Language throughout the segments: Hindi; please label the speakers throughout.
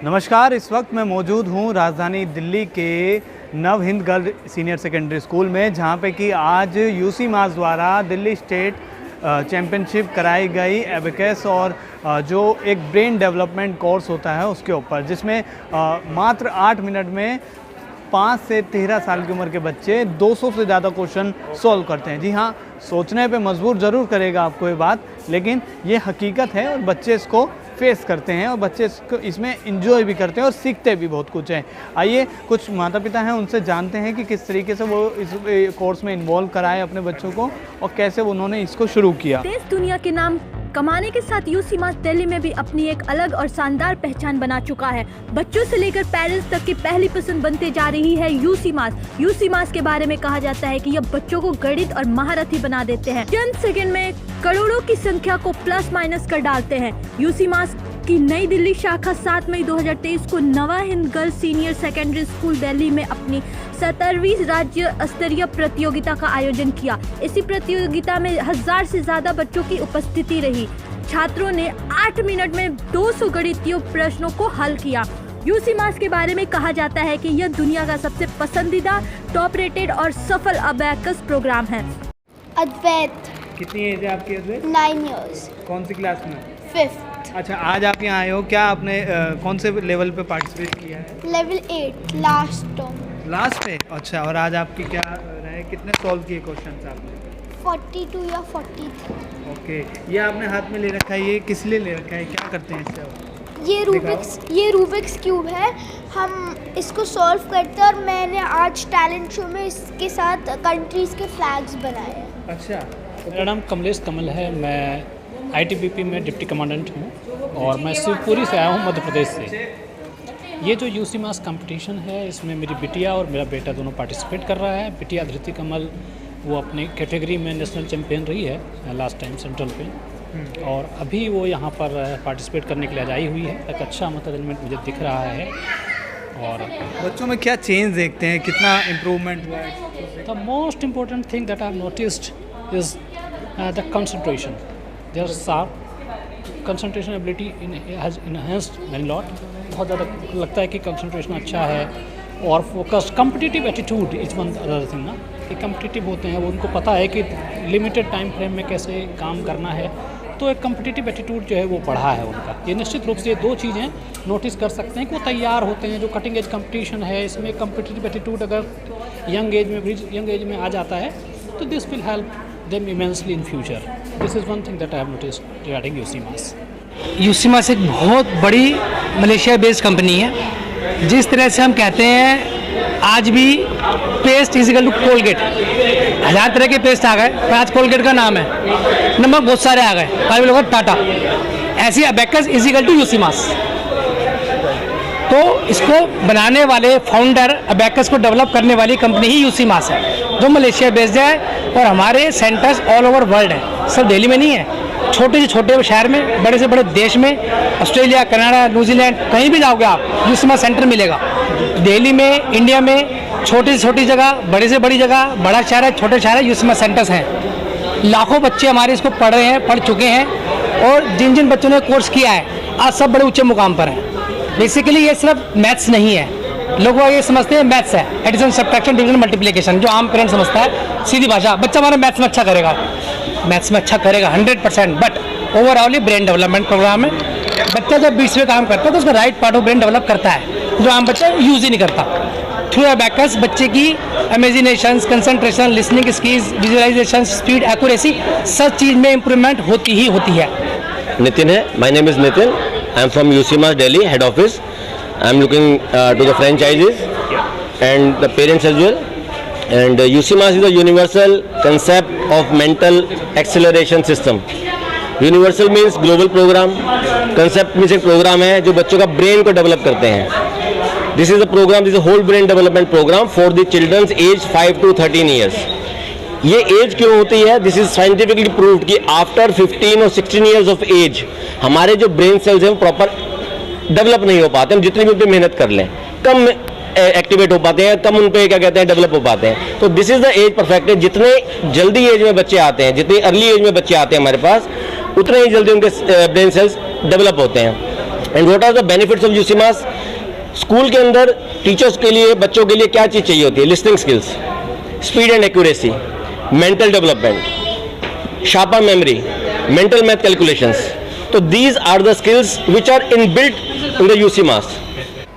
Speaker 1: नमस्कार, इस वक्त मैं मौजूद हूँ राजधानी दिल्ली के नव Hind girl senior secondary school में, जहाँ पे कि आज यूसी मास द्वारा दिल्ली स्टेट चैम्पियनशिप कराई गई एबेकस और जो एक ब्रेन डेवलपमेंट कोर्स होता है उसके ऊपर, जिसमें मात्र 8 मिनट में 5 से 13 साल की उम्र के बच्चे 200 से ज़्यादा क्वेश्चन सॉल्व करते हैं। जी हाँ, सोचने पे मजबूर ज़रूर करेगा आपको ये बात, लेकिन ये हकीकत है और बच्चे इसको फेस करते हैं और बच्चे इसमें इंजॉय भी करते हैं और सीखते भी बहुत कुछ हैं। आइए कुछ माता पिता हैं, उनसे जानते हैं कि किस तरीके से वो इस कोर्स में इन्वॉल्व कराए अपने बच्चों को और कैसे उन्होंने इसको शुरू किया।
Speaker 2: देश दुनिया के नाम कमाने के साथ यूसी मास दिल्ली में भी अपनी एक अलग और शानदार पहचान बना चुका है। बच्चों से लेकर पेरेंट्स तक की पहली पसंद बनते जा रही है यूसी मास। यूसी मास के बारे में कहा जाता है कि यह बच्चों को गणित और महारथी बना देते हैं। चंद सेकंड में करोड़ों की संख्या को प्लस माइनस कर डालते हैं। यूसी मास की नई दिल्ली शाखा 7 मई 2023 को नवा Hind girls senior secondary school Delhi में अपनी 17वीं राज्य स्तरीय प्रतियोगिता का आयोजन किया। इसी प्रतियोगिता में 1000 से ज्यादा बच्चों की उपस्थिति रही। छात्रों ने 8 मिनट में 200 गणितीय प्रश्नों को हल किया। यूसी मास के बारे में कहा जाता है कि यह दुनिया का सबसे पसंदीदा, टॉप रेटेड और सफल अबेकस प्रोग्राम है।
Speaker 3: अद्वैत।
Speaker 1: कितनी एज है आपकी अद्वैत?
Speaker 3: 9 years।
Speaker 1: कौन सी क्लास में?
Speaker 3: 5th।
Speaker 1: अच्छा, आज आप यहाँ आए हो, क्या आपने कौन से लेवल पे पार्टिसिपेट किया है?
Speaker 3: Level 8 last term.
Speaker 1: लास्ट पे? अच्छा, और आज आपकी क्या रहे, कितने सॉल्व किए क्वेश्चन आपने?
Speaker 3: 42 या 43।
Speaker 1: ओके, ये आपने हाथ में ले रखा है, ये किस लिए ले रखा है, क्या करते हैं इससे?
Speaker 3: ये रूबिक्स क्यूब है। हम इसको सॉल्व करते हैं और मैंने आज टैलेंट शो में इसके साथ कंट्रीज़ के फ्लैग्स बनाए हैं।
Speaker 1: अच्छा,
Speaker 4: मेरा नाम कमलेश कमल है। मैं आईटीबीपी में डिप्टी कमांडेंट हूँ और मैं शिवपुरी से आया हूँ, मध्य प्रदेश से। ये जो यूसी मास कंपटीशन है, इसमें मेरी बिटिया और मेरा बेटा दोनों पार्टिसिपेट कर रहा है। बिटिया धृति कमल वो अपने कैटेगरी में नेशनल चैम्पियन रही है लास्ट टाइम सेंट्रल पे, और अभी वो यहाँ पर पार्टिसिपेट करने के लिए आई हुई है। एक अच्छा मतलब एलिमेंट मुझे दिख रहा है। और
Speaker 1: बच्चों में क्या चेंज देखते हैं, कितना इम्प्रूवमेंट हुआ है?
Speaker 4: The most important thing that I have noticed is the concentration. Their sharp concentration ability has enhanced very lot. बहुत ज़्यादा लगता है कि कंसंट्रेशन अच्छा है और focus. Competitive attitude is one other thing ना, कि कम्पिटिटिव होते हैं, वो उनको पता है कि लिमिटेड टाइम फ्रेम में कैसे काम करना है, तो एक कम्पिटिटिव एटीट्यूड जो है वो बढ़ा है उनका। ये निश्चित रूप से ये दो चीज़ें नोटिस कर सकते हैं कि वो तैयार होते हैं। जो कटिंग एज कंपटीशन है, इसमें कम्पिटिटिव एटीट्यूड अगर यंग एज में आ जाता है तो this will help them immensely in future. This is one thing that I have noticed regarding UC MAS.
Speaker 5: UCMAS एक बहुत बड़ी मलेशिया बेस्ड कंपनी है। जिस तरह से हम कहते हैं आज भी पेस्ट इजिकल टू कोलगेट, 1000 तरह के पेस्ट आ गए, पर आज कोलगेट का नाम है। नंबर बहुत सारे आ गए, काफी लोग टाटा। ऐसी अबेकस इजिकल टू यूसी मास। तो इसको बनाने वाले फाउंडर, अबेकस को डेवलप करने वाली कंपनी ही यूसी मास है, जो मलेशिया बेस्ड है और हमारे सेंटर्स ऑल ओवर वर्ल्ड है। सब दिल्ली में नहीं है, छोटे से छोटे शहर में, बड़े से बड़े देश में, ऑस्ट्रेलिया, कनाडा, न्यूजीलैंड, कहीं भी जाओगे आप यूसी मास सेंटर मिलेगा। दिल्ली में, इंडिया में छोटी से छोटी जगह, बड़ी से बड़ी जगह, बड़ा शहर है, छोटे शहर है, यूसी मास सेंटर्स हैं। लाखों बच्चे हमारे इसको पढ़ रहे हैं, पढ़ चुके हैं, और जिन जिन बच्चों ने कोर्स किया है आज सब बड़े ऊँचे मुकाम पर हैं। बेसिकली ये सिर्फ मैथ्स नहीं है, लोग ये समझते हैं मैथ्स है एडिशन, सब्ट्रैक्शन, डिवीजन, मल्टीप्लिकेशन, जो आम पेरेंट समझता है सीधी भाषा। बच्चा हमारा मैथ्स में अच्छा करेगा, मैथ्स में अच्छा करेगा 100%, but overall brain development programme है। बच्चा जब बीच में काम करता है तो उसका right part of brain develop करता है, जो आम बच्चा यूज ही नहीं करता। थ्रू अबेकस बच्चे की imagination, concentration, listening skills, visualisation, speed, accuracy, सब चीज़ में इम्प्रूवमेंट होती ही होती है।
Speaker 6: नितिन है, my name is Nitin, I am from UC mass Delhi head office. I am looking to the franchises and the parents as well. And UC Mass is a universal concept of mental acceleration system. Universal means global program. Concept means एक program है जो बच्चों का brain को develop करते हैं। This is a program, this is a whole brain development program for the children's age 5 to 13 years. ये एज क्यों होती है? दिस इज साइंटिफिकली प्रूव्ड कि आफ्टर 15 और 16 years of age हमारे जो ब्रेन सेल्स हैं वो प्रॉपर डेवलप नहीं हो पाते। हम जितनी भी उन पर मेहनत कर लें कम एक्टिवेट हो पाते हैं, कम उन पे क्या कहते हैं डेवलप हो पाते हैं। तो this is the age perfect. जितने जल्दी एज में बच्चे आते हैं, जितनी अर्ली एज में बच्चे आते हैं हमारे पास, उतने ही जल्दी उनके ब्रेन सेल्स डेवलप होते हैं। And what are the benefits of UCMAS? School के अंदर टीचर्स के लिए, बच्चों के लिए क्या चीज़ चाहिए होती है? Listening skills, speed and accuracy, mental development, sharper memory, mental math calculations. तो these are the skills which are inbuilt in the UCMAS.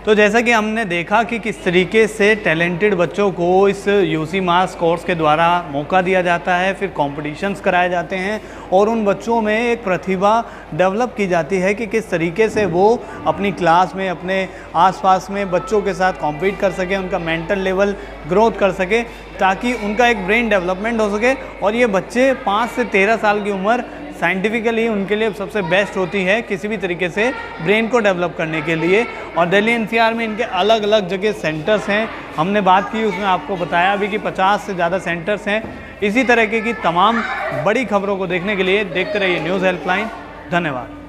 Speaker 1: तो जैसा कि हमने देखा कि किस तरीके से टैलेंटेड बच्चों को इस यूसीमास कोर्स के द्वारा मौका दिया जाता है, फिर कॉम्पिटिशन्स कराए जाते हैं और उन बच्चों में एक प्रतिभा डेवलप की जाती है कि किस तरीके से वो अपनी क्लास में, अपने आसपास में बच्चों के साथ कॉम्पीट कर सके, उनका मेंटल लेवल ग्रोथ कर सके, ताकि उनका एक ब्रेन डेवलपमेंट हो सके. और ये बच्चे 5 से 13 साल की उम्र साइंटिफिकली उनके लिए सबसे बेस्ट होती है किसी भी तरीके से ब्रेन को डेवलप करने के लिए. और दिल्ली एनसीआर में इनके अलग अलग जगह सेंटर्स हैं. हमने बात की, उसमें आपको बताया भी कि 50 से ज़्यादा सेंटर्स हैं. इसी तरीके की तमाम बड़ी खबरों को देखने के लिए देखते रहिए न्यूज़ हेल्पलाइन. धन्यवाद.